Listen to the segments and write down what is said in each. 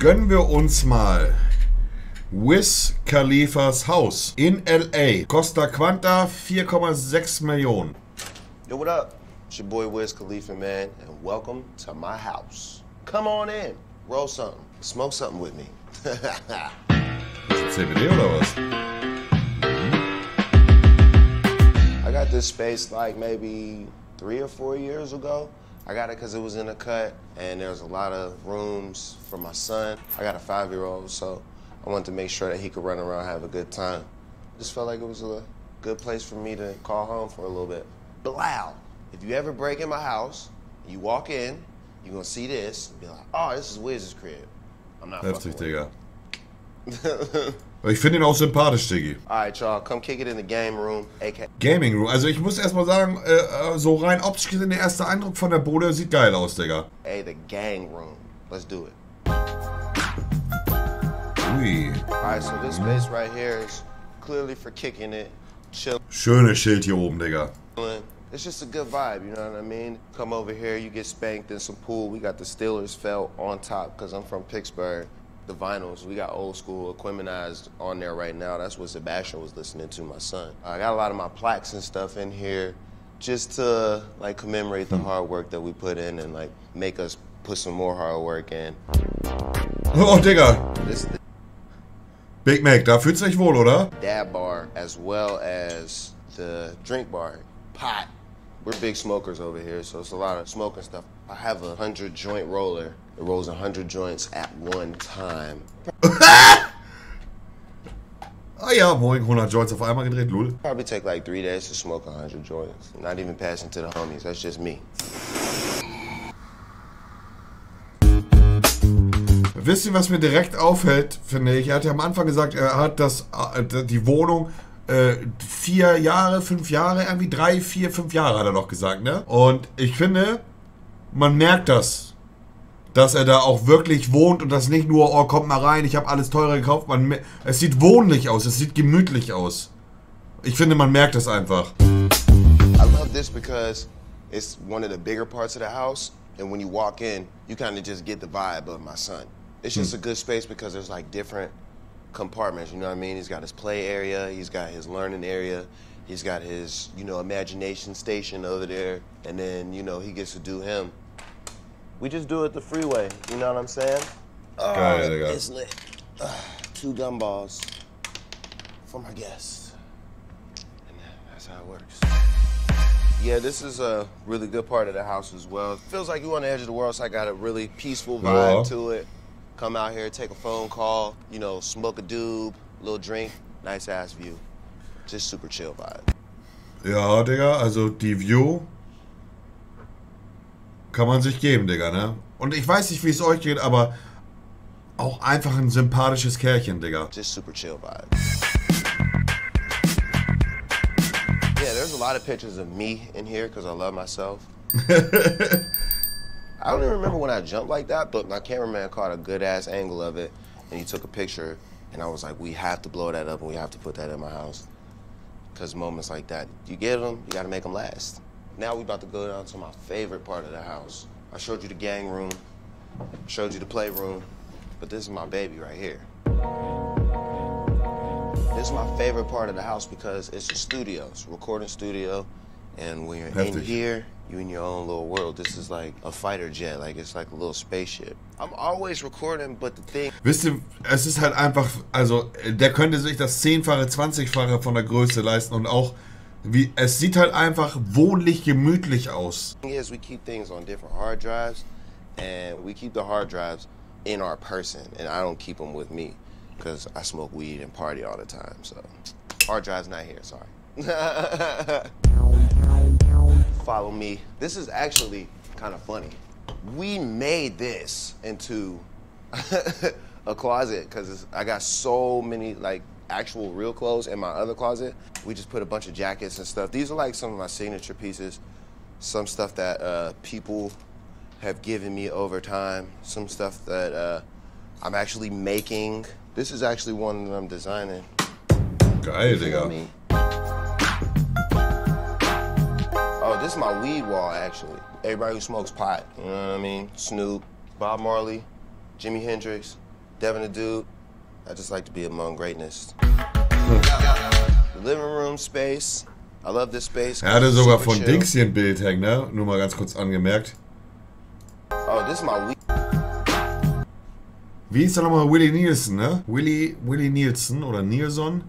Gönnen wir uns mal Wiz Khalifas Haus in LA. Costa Quanta 4,6 Millionen. Yo, what up? It's your boy Wiz Khalifa, man, and welcome to my house. Come on in, roll something, smoke something with me. CBD oder was? I got this space like maybe 3 or 4 years ago. I got it because it was in a cut, and there's a lot of rooms for my son. I got a 5-year-old, so I wanted to make sure that he could run around and have a good time. Just felt like it was a good place for me to call home for a little bit. But loud. If you ever break in my house, you walk in, you're gonna see this and be like, oh, this is Wiz's crib. I'm not Heftig, fucking Digga. Ich finde ihn auch sympathisch, Diggi. Alright, y'all, come kick it in the game room, aka. Gaming Room. Also ich muss erstmal sagen, so rein optisch gesehen, der erste Eindruck von der Bude sieht geil aus, Digga. Hey, the gang room. Let's do it. Ui. Alright, so this space right here is clearly for kicking it, chilling. Schönes Schild hier oben, Digga. It's just a good vibe, you know what I mean? Come over here, you get spanked in some pool. We got the Steelers felt on top because I'm from Pittsburgh. The vinyls, we got old school equipmentized on there right now. That's what Sebastian was listening to, my son. I got a lot of my plaques and stuff in here just to like commemorate the hard work that we put in and like make us put some more hard work in. Oh, Digga. This is the Big Mac, da fühlst du dich wohl, oder? dab bar as well as the drink bar. Pot. We're big smokers over here, so it's a lot of smoking stuff. I have a 100 joint roller. It rolls 100 joints at one time. Ah ja, moin, 100 Joints auf einmal gedreht, lul. Probably take like 3 days to smoke 100 joints. Not even passing to the homies, that's just me. Wisst ihr, was mir direkt auffällt, finde ich? Er hat ja am Anfang gesagt, er hat die Wohnung 4 Jahre, 5 Jahre, irgendwie 3, 4, 5 Jahre hat er doch gesagt, ne? Und ich finde, man merkt das, dass er da auch wirklich wohnt und das nicht nur, oh, kommt mal rein, ich habe alles teurer gekauft. Es sieht wohnlich aus, es sieht gemütlich aus. Ich finde, man merkt das einfach. I love this because it's one of the bigger parts of the house, and when you walk in, you kind of just get the vibe of my son. It's just a good space because there's like different compartments, you know what I mean? He's got his play area, he's got his learning area, he's got his, you know, imagination station over there, and then, you know, he gets to do him. We just do it the freeway, you know what I'm saying? Oh, Geil, it's lit. 2 gumballs for my guests. And that's how it works. Yeah, this is a really good part of the house as well. It feels like you're on the edge of the world, so I got a really peaceful vibe to it. Come out here, take a phone call, you know, smoke a doob, little drink, nice ass view. Just super chill vibe. Ja, Digga, also die View kann man sich geben, Digga, ne? Und ich weiß nicht, wie es euch geht, aber auch einfach ein sympathisches Kerlchen, Digga. Just super chill vibe. Yeah, there's a lot of pictures of me in here because I love myself. I don't even remember when I jumped like that, but my cameraman caught a good ass angle of it and he took a picture and I was like, we have to blow that up and we have to put that in my house. Because moments like that, you get them, you gotta make them last. Now we about to go down to my favorite part of the house. I showed you the gang room, showed you the playroom, but this is my baby right here. This is my favorite part of the house because it's a studio, it's a recording studio, and when you're in here, you're in your own little world. This is like a fighter jet, like it's like a little spaceship. I'm always recording, but the thing... Wisst ihr, es ist halt einfach, also der könnte sich das 10-fache, 20-fache von der Größe leisten und auch, wie, es sieht halt einfach wohnlich, gemütlich aus. The thing is, we keep things on different hard drives, and we keep the hard drives in our person, and I don't keep them with me, because I smoke weed and party all the time, so hard drive's not here, sorry. Follow me. This is actually kind of funny. We made this into a closet because I got so many like actual real clothes in my other closet. We just put a bunch of jackets and stuff. These are like some of my signature pieces. Some stuff that people have given me over time. Some stuff that I'm actually making. This is actually one that I'm designing. Geil, Digga. Oh, this is my weed wall, actually. Everybody who smokes pot, you know what I mean? Snoop, Bob Marley, Jimi Hendrix. Devin a dude. I just like to be among greatness. The living room space. I love this space. Er hatte sogar von Dings hier ein Bild hängen, ne? Nur mal ganz kurz angemerkt. Oh, this is my Wie ist er nochmal? Willie Nielsen, ne? Willie Nielsen oder Nielsen.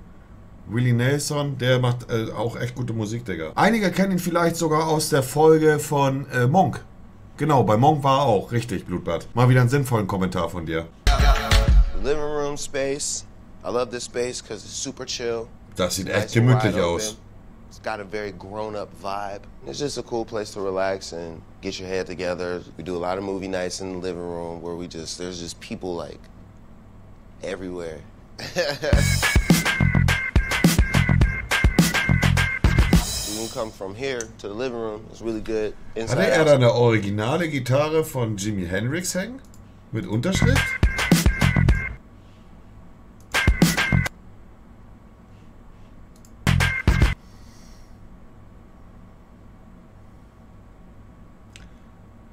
Willie Nelson, der macht auch echt gute Musik, Digga. Einige kennen ihn vielleicht sogar aus der Folge von Monk. Genau, bei Monk war er auch. Richtig, Blutbad. Mal wieder einen sinnvollen Kommentar von dir. living room space. I love this space because it's super chill. Das sieht echt gemütlich aus. It's got a very grown-up vibe. It's just a cool place to relax and get your head together. We do a lot of movie nights in the living room where there's just people like everywhere. You can come from here to the living room. It's really good. Hatte er da eine originale Gitarre von Jimi Hendrix hängen? Mit Unterschrift?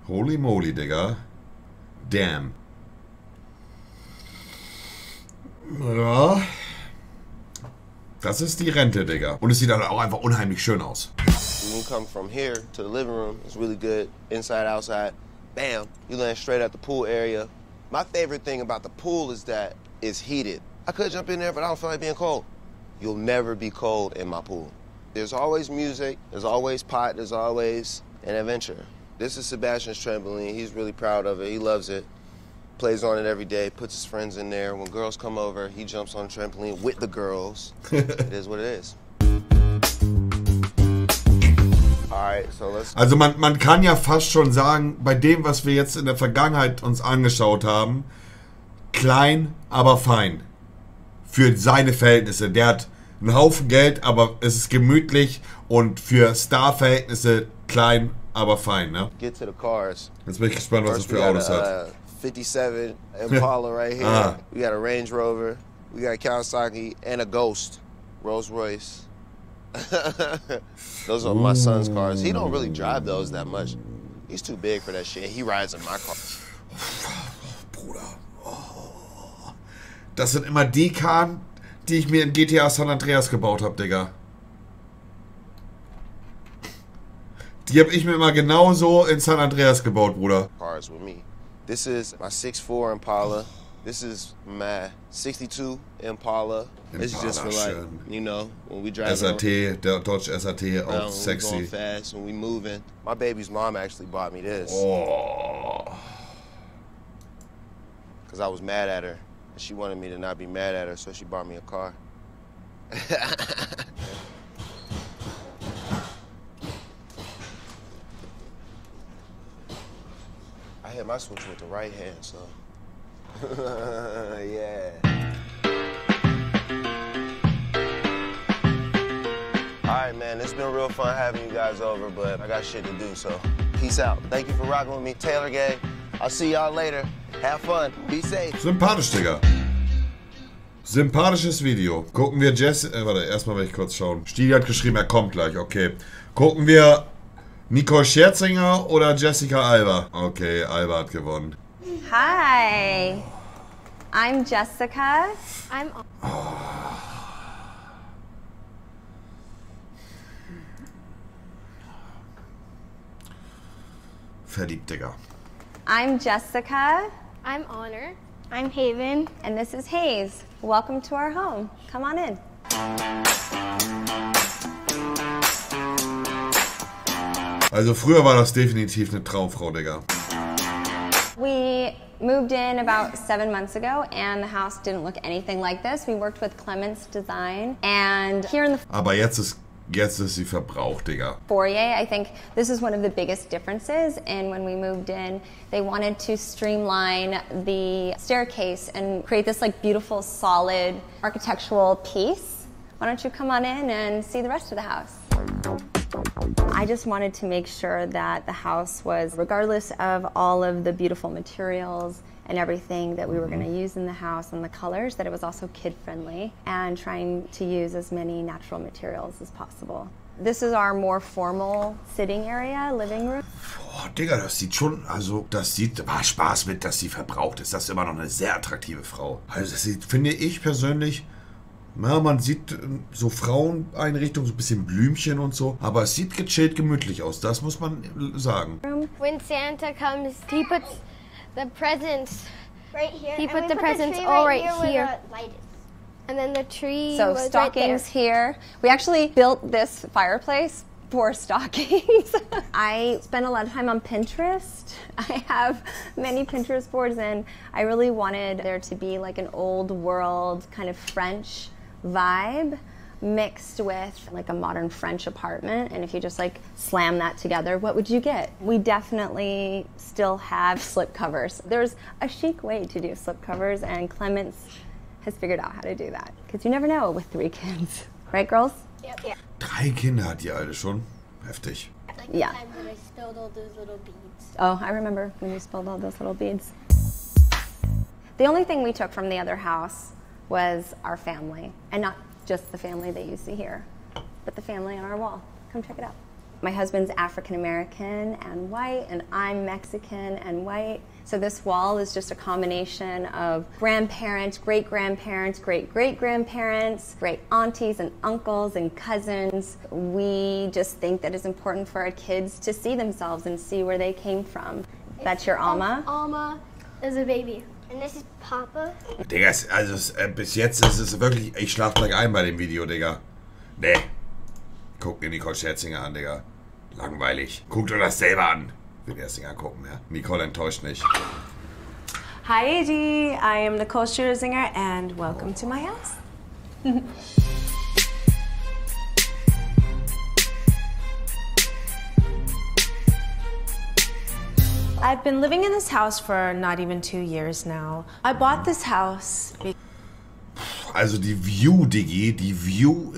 Holy moly, Digga. Damn. Ja. Das ist die Rente, Digga. Und es sieht halt auch einfach unheimlich schön aus. You can come from here to the living room. It's really good. Inside, outside. Bam. You land straight at the pool area. My favorite thing about the pool is that it's heated. I could jump in there, but I don't feel like being cold. You'll never be cold in my pool. There's always music. There's always pot. There's always an adventure. This is Sebastian's trampoline. He's really proud of it. He loves it. Plays on it every day, puts his friends in there. When girls come over, he jumps on the trampoline with the girls. It is what it is. Alright, so let's... Also man kann ja fast schon sagen, bei dem, was wir jetzt in der Vergangenheit uns angeschaut haben, klein, aber fein. Für seine Verhältnisse. Der hat einen Haufen Geld, aber es ist gemütlich und für Star-Verhältnisse klein, aber fein, ne? Get to the cars. Jetzt bin ich gespannt, was es für Autos hat. 57 Impala right here. We got a Range Rover. We got a Kawasaki and a Ghost. Rolls Royce. Those are my son's cars. He don't really drive those that much. He's too big for that shit. He rides in my car. Bruder. Oh. Das sind immer die Karren, die ich mir in GTA San Andreas gebaut habe, Digga. Die habe ich mir immer genauso in San Andreas gebaut, Bruder. Cars with me. This is my 6'4" Impala. This is my 62 Impala. It's just for like, you know, when we drive SRT, der Dodge SRT, auch sexy. When we going fast, when we moving. My baby's mom actually bought me this. Oh. Because I was mad at her. And she wanted me to not be mad at her, so she bought me a car. I hit my switch with the right hand, so. Yeah. Alright, man, it's been real fun having you guys over, but I got shit to do, so peace out. Thank you for rocking with me, Taylor Gang. I'll see y'all later. Have fun. Be safe. Sympathisch, Digga. Sympathisches Video. Gucken wir Jesse. Warte, erstmal will ich kurz schauen. Stili hat geschrieben, er kommt gleich. Okay. Gucken wir Nicole Scherzinger oder Jessica Alba? Okay, Alba hat gewonnen. Hi. I'm Jessica. I'm... Verliebt, Digga. I'm Jessica. I'm Honor. I'm Haven. And this is Hayes. Welcome to our home. Come on in. Also früher war das definitiv eine Traumfrau, Digga. We moved in about 7 months ago and the house didn't look anything like this. We worked with Clement's Design and here in the Aber jetzt ist sie verbraucht, Digga. foyer, I think this is one of the biggest differences. And when we moved in, they wanted to streamline the staircase and create this like beautiful, solid architectural piece. Why don't you come on in and see the rest of the house? I just wanted to make sure that the house was, regardless of all of the beautiful materials and everything that we were going to use in the house and the colors, that it was also kid-friendly and trying to use as many natural materials as possible. This is our more formal sitting area, living room. Boah, Digga, das sieht schon, also das sieht, war Spaß mit, dass sie verbraucht ist. Das ist immer noch eine sehr attraktive Frau. Also das sieht, finde ich persönlich, na, man sieht so Fraueneinrichtungen, so ein bisschen Blümchen und so, aber es sieht gechillt, gemütlich aus, das muss man sagen. When Santa comes, he puts the presents Right here. He And put we the presents tree all right where here. the light is. And then the tree So was stockings right there. here. We actually built this fireplace for stockings. I spend a lot of time on Pinterest. I have many Pinterest boards, and I really wanted there to be like an old world kind of French vibe mixed with like a modern French apartment. And if you just like slam that together, what would you get? We definitely still have slip covers. There's a chic way to do slip covers, and Clemens has figured out how to do that. Because you never know with 3 kids. Right, girls? Yep. Yeah. 3 Kinder hat die Alte schon. Heftig. Like Yeah. the time that I spilled all those little beads. Oh, I remember when you spilled all those little beads. The only thing we took from the other house was our family. And not just the family that you see here, but the family on our wall. Come check it out. My husband's African American and white, and I'm Mexican and white. So this wall is just a combination of grandparents, great-grandparents, great-great-grandparents, great aunties and uncles and cousins. We just think that it's important for our kids to see themselves and see where they came from. That's your Alma? Alma is a baby. And this is Papa. Digga, also bis jetzt ist es wirklich, ich schlaf gleich ein bei dem Video, Digga. Nee. Guckt dir Nicole Scherzinger an, Digga. Langweilig. Guckt euch das selber an. Ich will erst nicht angucken, ja. Nicole enttäuscht nicht. Hi AG, I am Nicole Scherzinger and welcome to my house. I've been living in this house for not even 2 years now. I bought this house Also die View, Diggi, die View,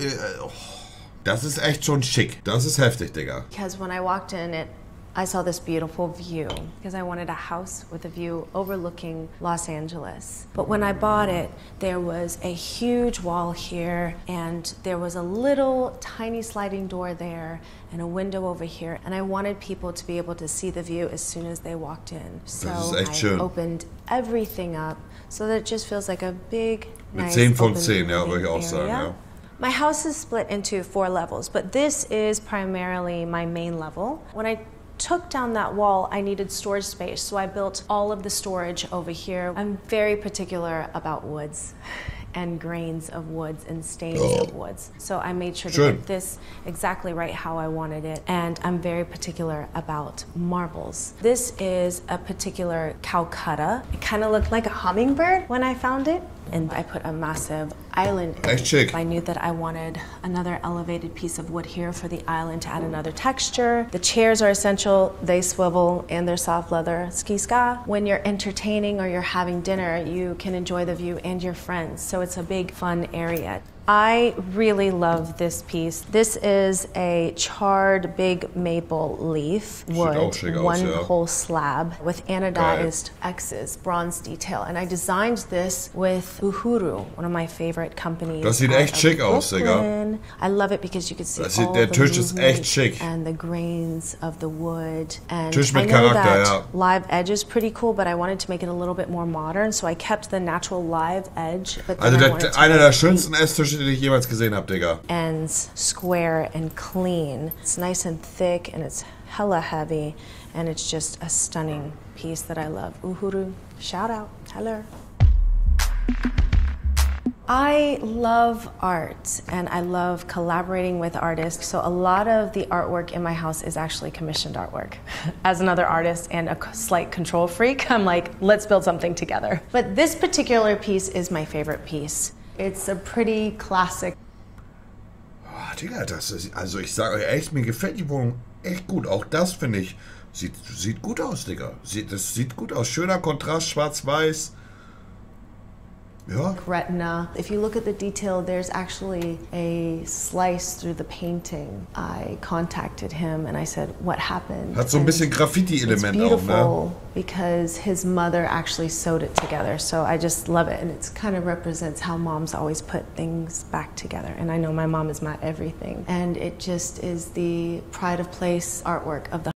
das ist echt schon schick. Das ist heftig, Digga. because when I walked in, I saw this beautiful view because I wanted a house with a view overlooking Los Angeles. But when I bought it, there was a huge wall here, and there was a little tiny sliding door there and a window over here, and I wanted people to be able to see the view as soon as they walked in. So ist echt I schön. opened everything up so that it just feels like a big, Mit nice 10 von open 10, ja, würde ich auch living sagen, area. ja. My house is split into 4 levels, but this is primarily my main level. When I took down that wall, I needed storage space, so I built all of the storage over here. I'm very particular about woods and grains of woods and stains of woods. So I made sure to Schön. get this exactly right how I wanted it. And I'm very particular about marbles. This is a particular Calcutta. It kind of looked like a hummingbird when I found it. And I put a massive island in. Echt schick. I knew that I wanted another elevated piece of wood here for the island to add another texture. The chairs are essential. They swivel and they're soft leather. Ski ska. When you're entertaining or you're having dinner, you can enjoy the view and your friends. So it's a big fun area. I really love this piece. This is a charred big maple leaf wood, auch schick aus, one ja. whole slab with anodized X's, bronze detail. And I designed this with Uhuru, one of my favorite companies. Das sieht out echt of schick aus, Digga. Brooklyn. I love it because you can see Das sieht- all der the Tisch ist echt movement schick. and the grains of the wood. And Tisch I mit know Charakter, that ja. live edge is pretty cool, but I wanted to make it a little bit more modern, so I kept the natural live edge. But then Also I wanted to einer der make schönsten Esstische, die ich jemals gesehen habe, Digga. ends square and clean. It's nice and thick and it's hella heavy, and it's just a stunning piece that I love. Uhuru, shout out. Hello. I love art and I love collaborating with artists. So a lot of the artwork in my house is actually commissioned artwork. As another artist and a slight control freak, I'm like, let's build something together. But this particular piece is my favorite piece. It's a pretty classic. Oh, Digga, das ist, also ich sage euch echt, mir gefällt die Wohnung echt gut. Auch das finde ich, sieht gut aus, Digga. Das sieht gut aus. Schöner Kontrast, schwarz-weiß. Ja. retina. If you look at the detail, there's actually a slice through the painting. I contacted him and I said, what happened? Hat so ein bisschen It's Graffiti-Element auch, beautiful ne? because his mother actually sewed it together. So I just love it. And it kind of represents how moms always put things back together. And I know my mom is my everything. And it just is the pride of place artwork of the